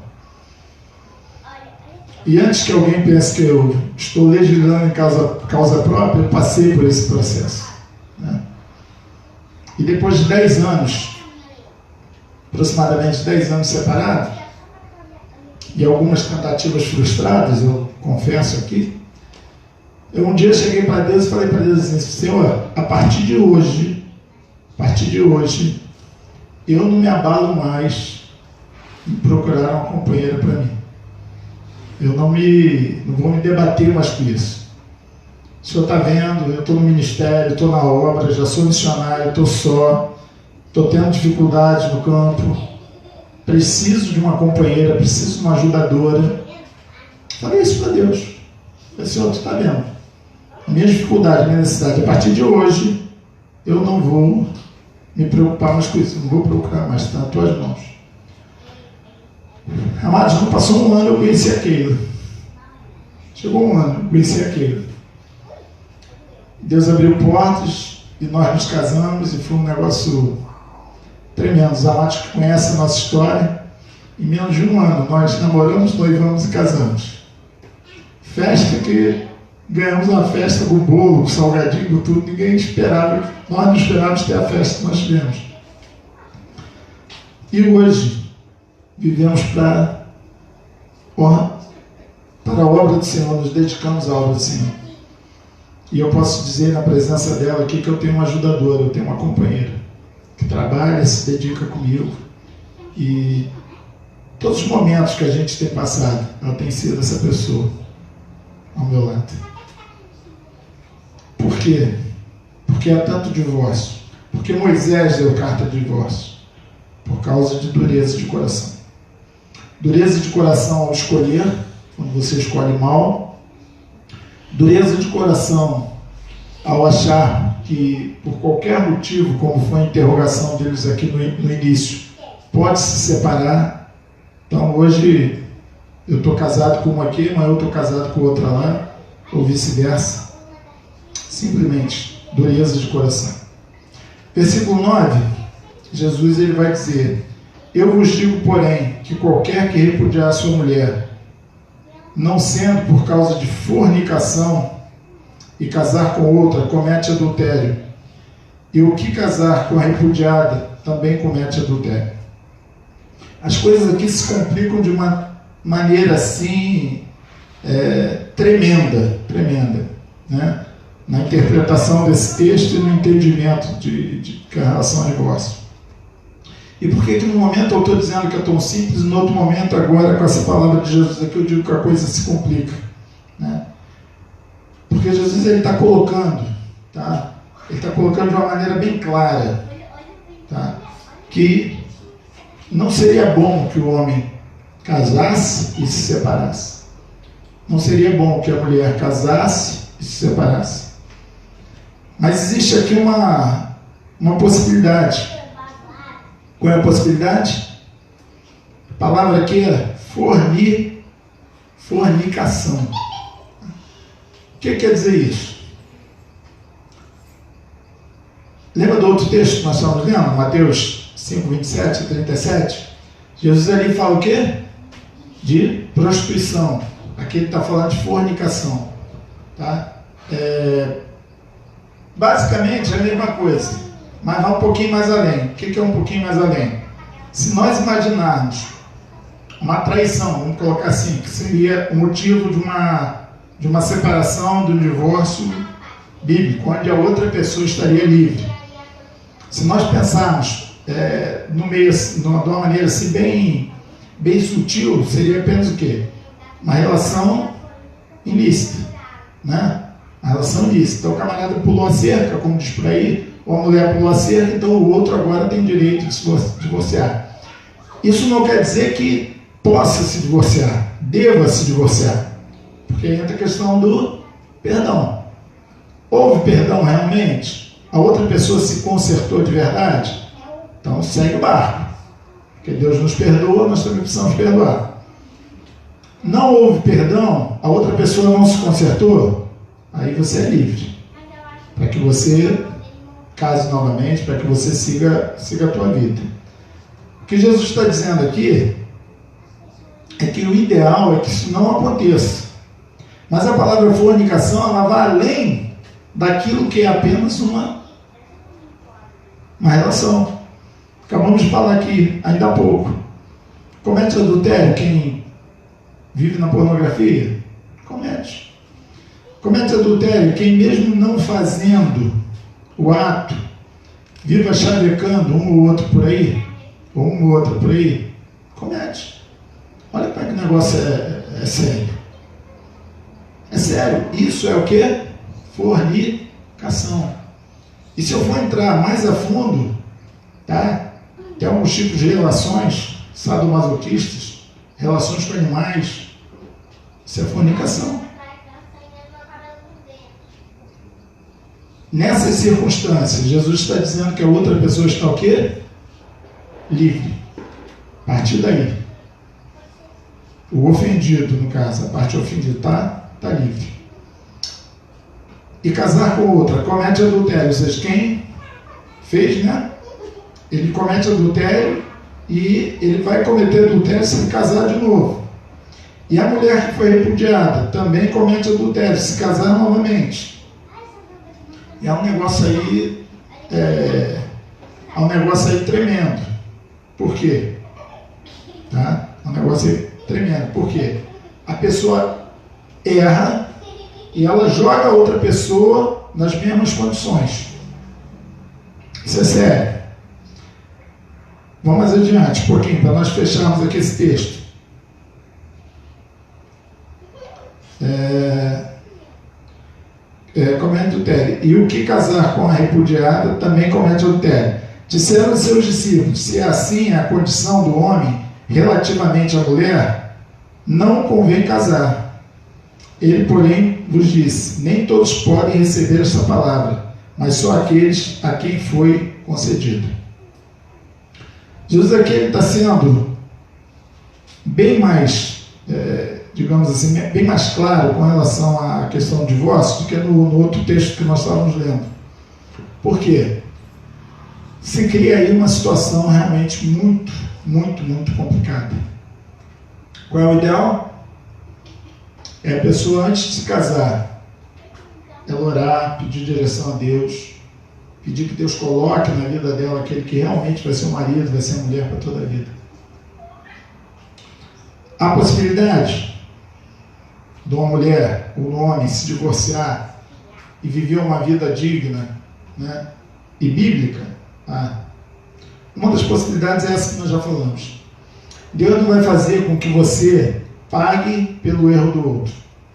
E antes que alguém pense que eu estou legislando em causa própria, eu passei por esse processo. Né? E depois de 10 anos, aproximadamente 10 anos separados, e algumas tentativas frustradas, eu confesso aqui, eu um dia cheguei para Deus e falei para Deus assim, Senhor, a partir de hoje, eu não me abalo mais em procurar uma companheira para mim. Eu não vou me debater mais com isso. O senhor está vendo, eu estou no ministério, estou na obra, já sou missionário, estou só, estou tendo dificuldades no campo, preciso de uma companheira, preciso de uma ajudadora. Falei isso para Deus. Falei, Senhor, tu está vendo? A minha dificuldade, a minha necessidade, a partir de hoje, eu não vou me preocupar mais com isso, não vou procurar mais, está nas tuas mãos. Amados, não passou um ano, eu conheci a Keila. Chegou um ano, eu conheci a Keila. Deus abriu portas e nós nos casamos e foi um negócio tremendo. Os amados que conhecem a nossa história, em menos de um ano nós namoramos, noivamos e casamos. Festa que ganhamos uma festa com bolo, com salgadinho, com tudo, ninguém esperava, nós não esperávamos ter a festa que nós tivemos. E hoje vivemos para a obra do Senhor, nos dedicamos à obra do Senhor. E eu posso dizer na presença dela aqui que eu tenho uma ajudadora, eu tenho uma companheira que trabalha, se dedica comigo. E todos os momentos que a gente tem passado, ela tem sido essa pessoa ao meu lado. Por quê? Porque há tanto divórcio. Porque Moisés deu carta de divórcio. Por causa de dureza de coração. Dureza de coração ao escolher, quando você escolhe mal. Dureza de coração ao achar que, por qualquer motivo, como foi a interrogação deles aqui no início, pode se separar. Então, hoje, eu estou casado com uma aqui, mas eu estou casado com outra lá, ou vice-versa. Simplesmente, dureza de coração. Versículo 9, Jesus ele vai dizer: eu vos digo, porém, que qualquer que repudiar a sua mulher, não sendo por causa de fornicação, e casar com outra, comete adultério. E o que casar com a repudiada, também comete adultério. As coisas aqui se complicam de uma maneira assim, tremenda, né? Na interpretação desse texto e no entendimento de relação ao divórcio. E por que no momento eu estou dizendo que é tão simples, e no outro momento, agora, com essa palavra de Jesus aqui, eu digo que a coisa se complica, né? Porque Jesus está colocando, tá? Ele está colocando de uma maneira bem clara, tá? que não seria bom que o homem casasse e se separasse. Não seria bom que a mulher casasse e se separasse. Mas existe aqui uma possibilidade. Qual é a possibilidade? A palavra aqui é fornicação. O que quer dizer isso? Lembra do outro texto que nós estamos lendo? Mateus 5, 27 e 37? Jesus ali fala o quê? De prostituição. Aqui ele está falando de fornicação. Tá? Basicamente é a mesma coisa, mas vai um pouquinho mais além. O que é um pouquinho mais além? Se nós imaginarmos uma traição, vamos colocar assim, que seria o motivo de uma separação, de um divórcio bíblico, onde a outra pessoa estaria livre. Se nós pensarmos no meio, de uma maneira assim bem sutil, seria apenas o quê? Uma relação ilícita, né? A relação ilícita. Então o camarada pulou a cerca, como diz por aí, ou a mulher pulou a cerca, então o outro agora tem direito de se divorciar. Isso não quer dizer que possa se divorciar, deva se divorciar, porque entra a questão do perdão. Houve perdão realmente? A outra pessoa se consertou de verdade? Então segue o barco, porque Deus nos perdoa, nós também precisamos perdoar. Não houve perdão, a outra pessoa não se consertou, aí você é livre, para que você case novamente, para que você siga a tua vida. O que Jesus está dizendo aqui é que o ideal é que isso não aconteça. Mas a palavra fornicação, ela vai além daquilo que é apenas uma relação. Acabamos de falar aqui ainda há pouco. Comete adultério quem vive na pornografia? Comete. Comete adultério quem, mesmo não fazendo o ato, viva chavecando um ou outro por aí, ou uma ou outra por aí? Comete. Olha para que negócio é sério. É sério. Isso é o que? Fornicação. E se eu for entrar mais a fundo, tá? Tem alguns tipos de relações sadomasoquistas, relações com animais. Isso é fornicação. Nessas circunstâncias, Jesus está dizendo que a outra pessoa está o quê? Livre. A partir daí. O ofendido, no caso, a parte ofendida está livre. E casar com outra, comete adultério. Ou seja, quem fez, né? Ele comete adultério e ele vai cometer adultério se ele casar de novo. E a mulher que foi repudiada também comete adultério, se casar novamente. E é um negócio aí, tremendo. Por quê? Tá? É um negócio aí tremendo. Por quê? A pessoa erra e ela joga a outra pessoa nas mesmas condições. Isso é sério. Vamos adiante um pouquinho, para nós fecharmos aqui esse texto. Comete adultério. E o que casar com a repudiada também comete adultério. Disseram seus discípulos: se é assim a condição do homem relativamente à mulher, não convém casar. Ele, porém, vos disse: nem todos podem receber esta palavra, mas só aqueles a quem foi concedido. Jesus aqui está sendo bem mais, digamos assim, bem mais claro com relação à questão do divórcio do que no outro texto que nós estávamos lendo. Por quê? Se cria aí uma situação realmente muito, muito, muito complicada. Qual é o ideal? É a pessoa, antes de se casar, ela orar, pedir direção a Deus, pedir que Deus coloque na vida dela aquele que realmente vai ser o marido, vai ser a mulher para toda a vida. Há possibilidade de uma mulher ou um homem se divorciar e viver uma vida digna, né, e bíblica? Uma das possibilidades é essa que nós já falamos. Deus não vai fazer com que você pague pelo erro do outro,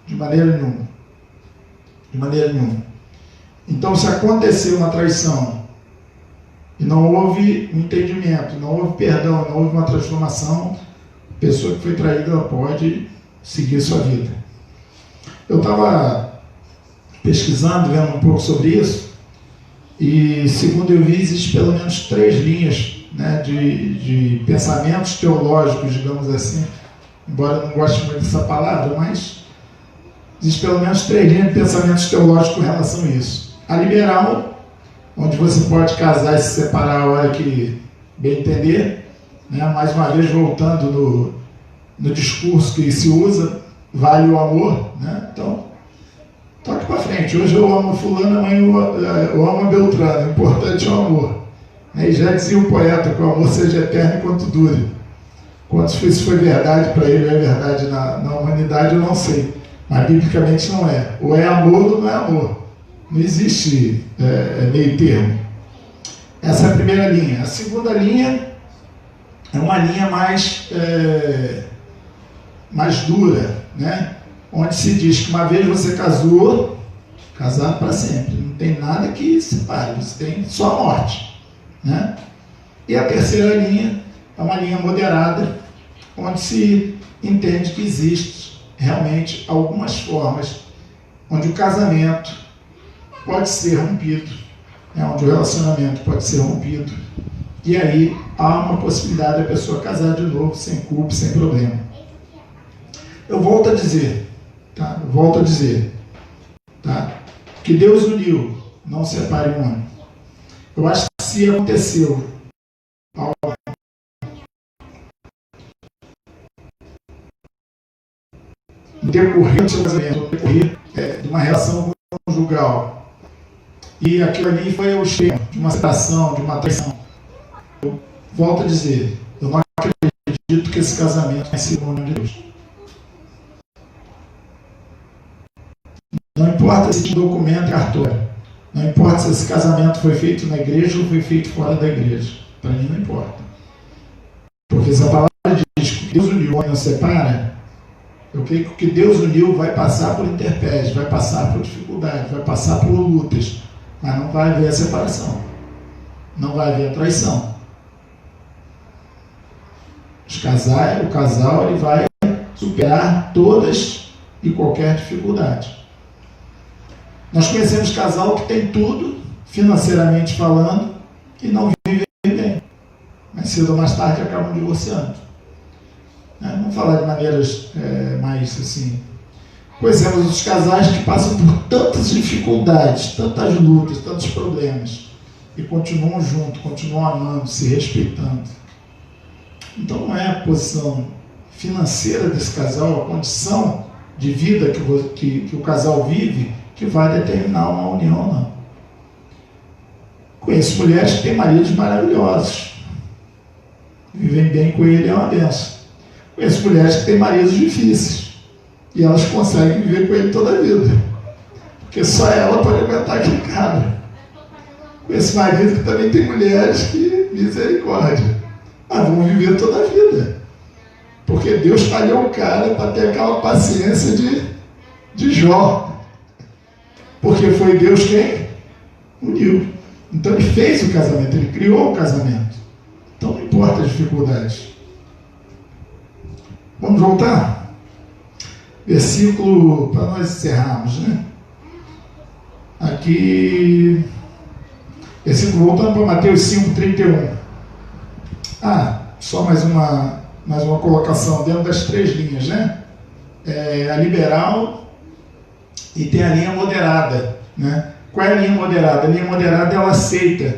de maneira nenhuma. De maneira nenhuma. Então, se acontecer uma traição e não houve um entendimento, não houve perdão, não houve uma transformação, a pessoa que foi traída ela pode seguir sua vida. Eu estava pesquisando, vendo um pouco sobre isso, e segundo eu vi, existe pelo menos 3 linhas, né, de pensamentos teológicos, digamos assim, embora eu não goste muito dessa palavra, mas existe pelo menos 3 linhas de pensamentos teológicos com relação a isso. A liberal, onde você pode casar e se separar a hora que bem entender, né, mais uma vez voltando no discurso que se usa, vale o amor, né? Então, toque para frente. Hoje eu amo fulano, amanhã eu amo a Beltrano. O importante é o amor. E já dizia o poeta que o amor seja eterno enquanto dure. Quanto isso foi verdade para ele, é verdade na humanidade, eu não sei. Mas biblicamente não é. Ou é amor ou não é amor. Não existe meio termo. Essa é a primeira linha. A segunda linha é uma linha mais dura, né? Onde se diz que uma vez você casou, casado para sempre. Não tem nada que separe, você tem só a morte, né? E a terceira linha é uma linha moderada, onde se entende que existe realmente algumas formas onde o casamento pode ser rompido, né? Onde o relacionamento pode ser rompido, e aí há uma possibilidade da pessoa casar de novo, sem culpa, sem problema. Eu volto a dizer, tá? Tá? Que Deus uniu, não separe um homem. Eu acho que se aconteceu algo no decorrer do seu casamento, no decorrer de uma relação conjugal, e aquilo ali foi o extremo de uma separação, de uma traição, eu volto a dizer, eu não acredito que esse casamento tenha sido união de Deus. Não importa se o documento é cartório, não importa se esse casamento foi feito na igreja ou foi feito fora da igreja, para mim não importa. Porque se a palavra diz que Deus uniu, o homem não separa, eu creio que o que Deus uniu vai passar por intempéries, vai passar por dificuldades, vai passar por lutas, mas não vai haver a separação, não vai haver a traição. O casal ele vai superar todas e qualquer dificuldade. Nós conhecemos casal que tem tudo, financeiramente falando, e não vive bem. Mas cedo ou mais tarde acabam divorciando. Vamos falar de maneiras mais assim. Conhecemos os casais que passam por tantas dificuldades, tantas lutas, tantos problemas, e continuam juntos, continuam amando, se respeitando. Então não é a posição financeira desse casal, a condição de vida que o casal vive, que vai determinar uma união, não. Conheço mulheres que têm maridos maravilhosos, vivem bem com ele, é uma benção. Conheço mulheres que têm maridos difíceis, e elas conseguem viver com ele toda a vida, porque só ela pode aguentar aquele cara. Conheço marido que também tem mulheres que, misericórdia, mas vão viver toda a vida, porque Deus falhou o cara para ter aquela paciência de Jó. Porque foi Deus quem uniu. Então ele fez o casamento, ele criou o casamento. Então não importa as dificuldades. Vamos voltar? Versículo, para nós encerrarmos, né? Aqui, versículo, voltando para Mateus 5:31. Só mais uma colocação dentro das 3 linhas, né? A liberal, e tem a linha moderada, né? Qual é a linha moderada? A linha moderada ela aceita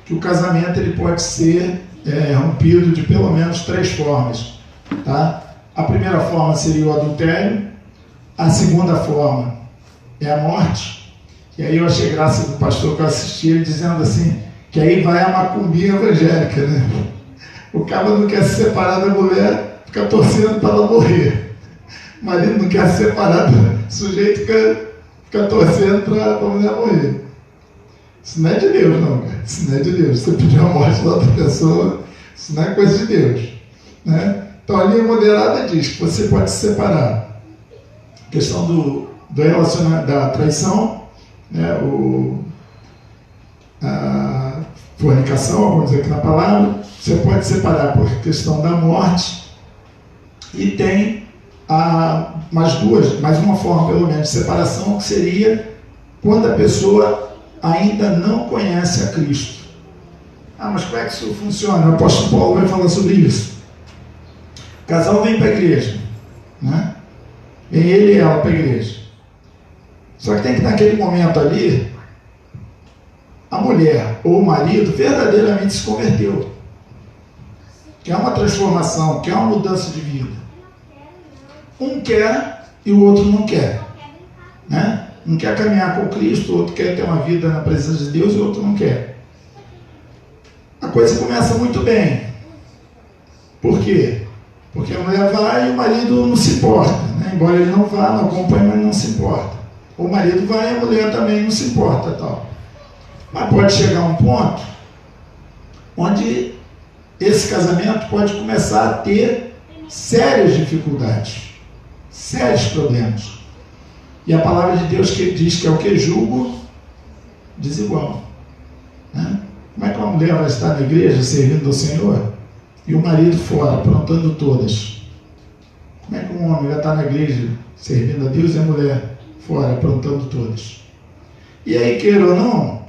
que o casamento ele pode ser rompido de pelo menos 3 formas, tá? A primeira forma seria o adultério, a segunda forma é a morte, e aí eu achei graça do pastor que eu assisti ele dizendo assim, que aí vai a macumbinha evangélica, né? O cara não quer se separar da mulher, fica torcendo para ela morrer. O marido não quer se separar, o sujeito fica torcendo para a mulher morrer. Isso não é de Deus, não, cara. Isso não é de Deus. Você pedir a morte da outra pessoa, isso não é coisa de Deus, né? Então a linha moderada diz que você pode se separar. A questão do relacionamento, da traição, né? fornicação, vamos dizer aqui na palavra, você pode separar por questão da morte, e tem mais uma forma pelo menos de separação, que seria quando a pessoa ainda não conhece a Cristo. Mas como é que isso funciona? O apóstolo Paulo vai falar sobre isso. O casal vem para a igreja, né? Vem ele e ela para a igreja. Só que tem que naquele momento ali, a mulher ou o marido verdadeiramente se converteu. Quer uma transformação, quer uma mudança de vida. Um quer e o outro não quer, né? Um quer caminhar com Cristo, o outro quer ter uma vida na presença de Deus e o outro não quer. A coisa começa muito bem. Por quê? Porque a mulher vai e o marido não se importa, né? Embora ele não vá, não acompanhe, mas não se importa. O marido vai e a mulher também não se importa, tal. Mas pode chegar um ponto onde esse casamento pode começar a ter sérias dificuldades, sérios problemas. E a palavra de Deus que diz que é o que? Julgo desigual, né? Como é que uma mulher vai estar na igreja servindo ao Senhor e o marido fora, aprontando todas? Como é que um homem vai estar na igreja servindo a Deus e a mulher fora, aprontando todas? E aí, queira ou não,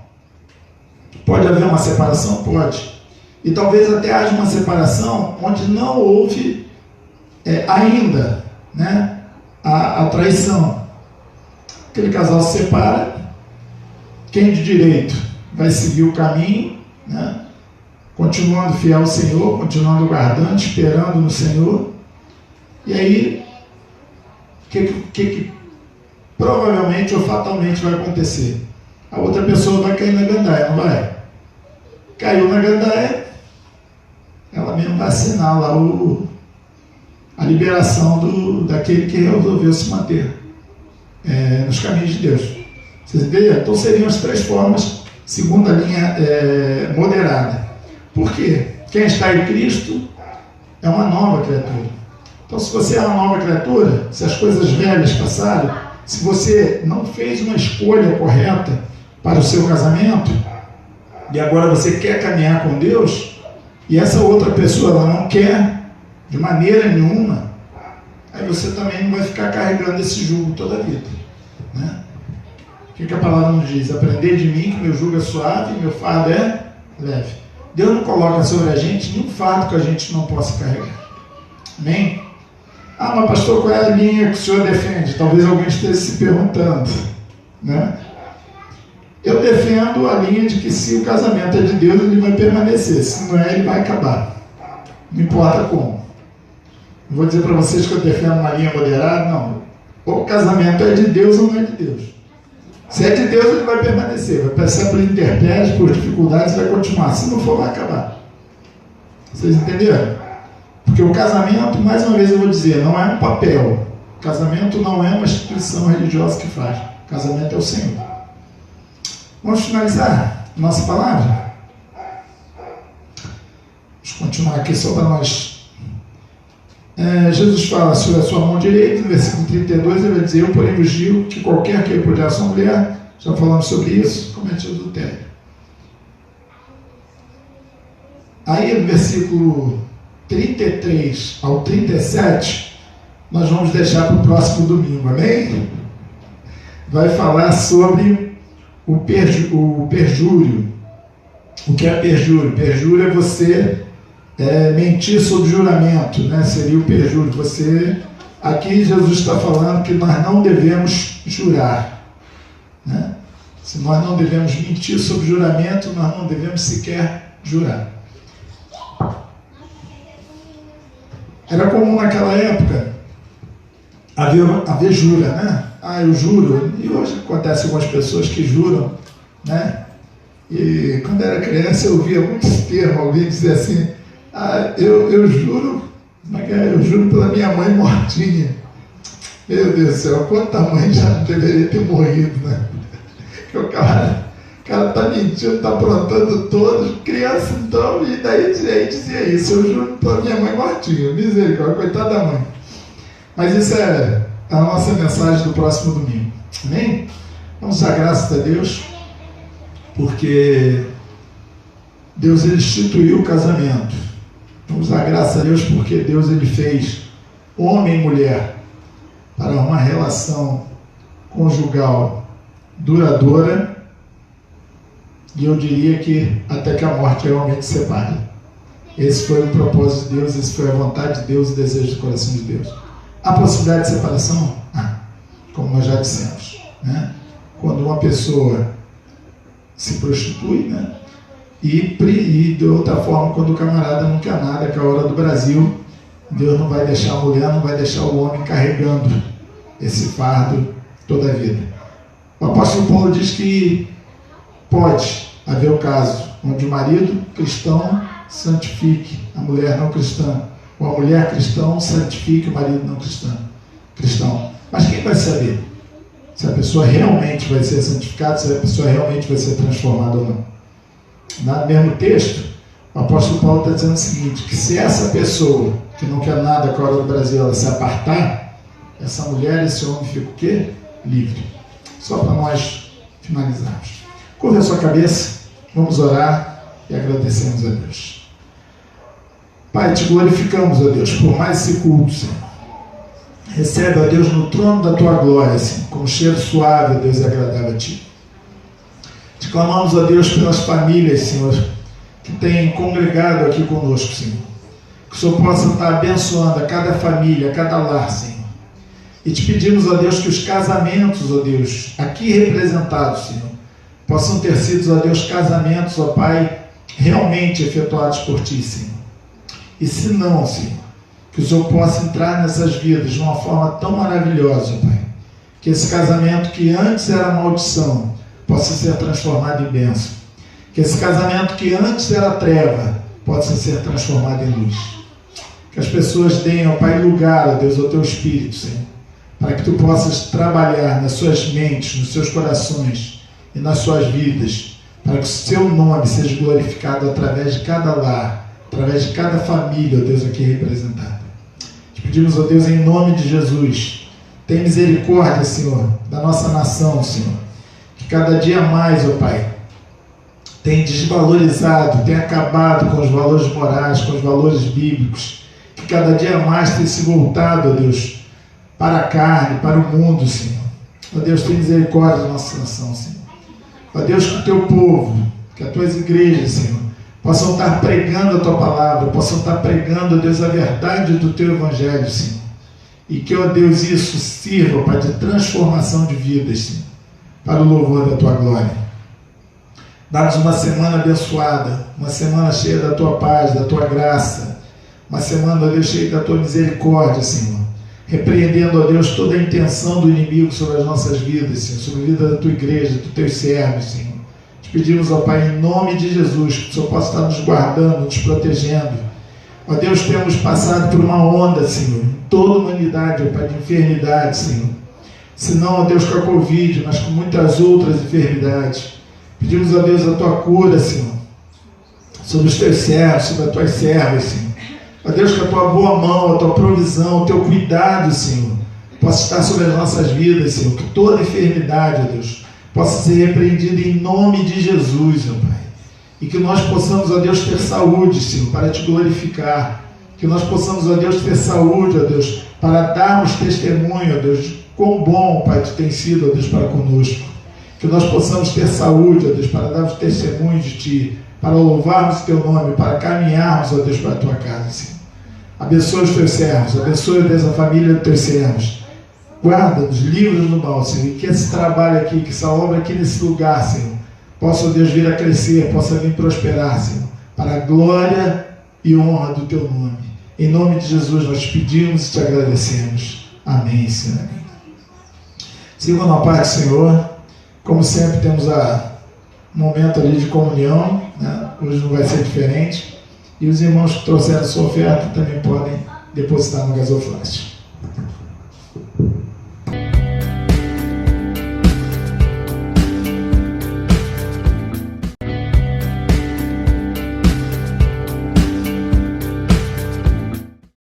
pode haver uma separação? Pode. E talvez até haja uma separação onde não houve ainda, né, a traição. Aquele casal se separa, quem de direito vai seguir o caminho, né, continuando fiel ao Senhor, continuando guardando, esperando no Senhor. E aí, o que provavelmente ou fatalmente vai acontecer? A outra pessoa vai cair na gandaia, não vai? Caiu na gandaia, ela mesmo vai assinar lá a liberação daquele que resolveu se manter nos caminhos de Deus. Vocês entenderam? Então seriam as três formas, segundo a linha moderada. Por quê? Quem está em Cristo é uma nova criatura. Então, se você é uma nova criatura, se as coisas velhas passaram, se você não fez uma escolha correta para o seu casamento, e agora você quer caminhar com Deus, e essa outra pessoa ela não quer de maneira nenhuma, aí você também não vai ficar carregando esse jugo toda a vida, né? O que a palavra nos diz? Aprender de mim que meu jugo é suave e meu fardo é leve. Deus não coloca sobre a gente nenhum fardo que a gente não possa carregar. Amém? Mas pastor, qual é a linha que o senhor defende? Talvez alguém esteja se perguntando, né? Eu defendo a linha de que se o casamento é de Deus, ele vai permanecer. Se não é, ele vai acabar. Não importa como. Não vou dizer para vocês que eu defendo uma linha moderada, não. Ou o casamento é de Deus ou não é de Deus. Se é de Deus, ele vai permanecer. Vai passar por intempéries, por dificuldades, vai continuar. Se não for, vai acabar. Vocês entenderam? Porque o casamento, mais uma vez eu vou dizer, não é um papel. O casamento não é uma instituição religiosa que faz. O casamento é o Senhor. Vamos finalizar nossa palavra? Vamos continuar aqui só para nós. Jesus fala sobre a sua mão direita, no versículo 32, ele vai dizer: eu, porém, vos digo que qualquer que repudiar sua mulher, já falamos sobre isso, comete adultério. Aí, no versículo 33 ao 37, nós vamos deixar para o próximo domingo, amém? Vai falar sobre o perjúrio. O que é perjúrio? Perjúrio é você mentir sob juramento, né? Seria o perjúrio. Aqui Jesus está falando que nós não devemos jurar, né? Se nós não devemos mentir sob juramento, nós não devemos sequer jurar. Era comum naquela época haver jura, né? Eu juro. E hoje acontece algumas pessoas que juram, né? E quando era criança eu ouvia muitos termos, alguém dizer assim: eu juro, eu juro pela minha mãe mortinha. Meu Deus do céu, quanta mãe já deveria ter morrido, né? Porque o cara está mentindo, está aprontando todos, criança então, e daí dizia isso: eu juro pela minha mãe mortinha. Misericórdia, coitada da mãe. Mas isso é a nossa mensagem do próximo domingo. Amém? Vamos dar graças a Deus, porque Deus ele instituiu o casamento. Vamos dar graças a Deus porque Deus ele fez homem e mulher para uma relação conjugal duradoura, e eu diria que até que a morte realmente separe. Esse foi o propósito de Deus, esse foi a vontade de Deus e o desejo do coração de Deus. Há possibilidade de separação? Como nós já dissemos, né? Quando uma pessoa se prostitui, né? E de outra forma, quando o camarada não quer nada, que é a hora do Brasil, Deus não vai deixar a mulher, não vai deixar o homem carregando esse fardo toda a vida. O apóstolo Paulo diz que pode haver o caso onde o marido cristão santifique a mulher não cristã, ou a mulher cristã santifique o marido não cristão. Mas quem vai saber se a pessoa realmente vai ser santificada, se a pessoa realmente vai ser transformada ou não? No mesmo texto, o apóstolo Paulo está dizendo o seguinte, que se essa pessoa que não quer nada com a hora do Brasil, ela se apartar, essa mulher, esse homem fica o quê? Livre. Só para nós finalizarmos. Curva a sua cabeça, vamos orar e agradecemos a Deus. Pai, te glorificamos, ó Deus, por mais esse culto, Senhor. Recebe, ó Deus, no trono da tua glória, Senhor, com um cheiro suave, ó Deus, e agradável a ti. Te clamamos, ó Deus, pelas famílias, Senhor, que têm congregado aqui conosco, Senhor. Que o Senhor possa estar abençoando a cada família, a cada lar, Senhor. E te pedimos, ó Deus, que os casamentos, ó Deus, aqui representados, Senhor, possam ter sido, ó Deus, casamentos, ó Pai, realmente efetuados por ti, Senhor. E se não, Senhor, que o Senhor possa entrar nessas vidas de uma forma tão maravilhosa, Pai, que esse casamento que antes era maldição possa ser transformado em bênção, que esse casamento que antes era treva possa ser transformado em luz, que as pessoas deem, ó Pai, lugar, ó Deus, ao teu Espírito, Senhor, para que tu possas trabalhar nas suas mentes, nos seus corações e nas suas vidas, para que o seu nome seja glorificado através de cada lar, através de cada família, ó Deus, aqui representada. Te pedimos, ó Deus, em nome de Jesus, tem misericórdia, Senhor, da nossa nação, Senhor, que cada dia mais, ó Pai, tem desvalorizado, tem acabado com os valores morais, com os valores bíblicos, que cada dia mais tem se voltado, ó Deus, para a carne, para o mundo, Senhor. Ó Deus, tem misericórdia da nossa nação, Senhor. Ó Deus, que o teu povo, que as tuas igrejas, Senhor, possam estar pregando a tua palavra, possam estar pregando, ó Deus, a verdade do teu evangelho, Senhor. E que, ó Deus, isso sirva, Pai, de transformação de vidas, Senhor, para o louvor da tua glória. Dá-nos uma semana abençoada, uma semana cheia da tua paz, da tua graça, uma semana, ó Deus, cheia da tua misericórdia, Senhor. Repreendendo, ó Deus, toda a intenção do inimigo sobre as nossas vidas, Senhor, sobre a vida da tua igreja, dos teus servos, Senhor. Te pedimos, ó Pai, em nome de Jesus, que o Senhor possa estar nos guardando, nos protegendo. Ó Deus, temos passado por uma onda, Senhor, em toda a humanidade, ó Pai, de enfermidade, Senhor. Se não, ó Deus, com a Covid, mas com muitas outras enfermidades. Pedimos, ó Deus, a tua cura, Senhor, sobre os teus servos, sobre as tuas servas, Senhor. Ó Deus, que a tua boa mão, a tua provisão, o teu cuidado, Senhor, possa estar sobre as nossas vidas, Senhor. Que toda enfermidade, ó Deus, possa ser repreendida em nome de Jesus, ó Pai. E que nós possamos, ó Deus, ter saúde, Senhor, para te glorificar. Que nós possamos, ó Deus, ter saúde, ó Deus, para darmos testemunho, ó Deus, quão bom, Pai, tu tens sido, ó Deus, para conosco. Que nós possamos ter saúde, ó Deus, para darmos testemunho de ti, para louvarmos o teu nome, para caminharmos, ó Deus, para a tua casa, Senhor. Abençoa os teus servos, abençoa, Deus, a família dos teus servos. Guarda-nos, livra-nos do mal, Senhor, e que esse trabalho aqui, que essa obra aqui nesse lugar, Senhor, possa, Deus, vir a crescer, possa vir prosperar, Senhor, para a glória e honra do teu nome. Em nome de Jesus nós te pedimos e te agradecemos. Amém, Senhor. Amém. Sigam na paz do Senhor. Como sempre, temos um momento ali de comunhão, né? Hoje não vai ser diferente. E os irmãos que trouxeram sua oferta também podem depositar no gasofilácio.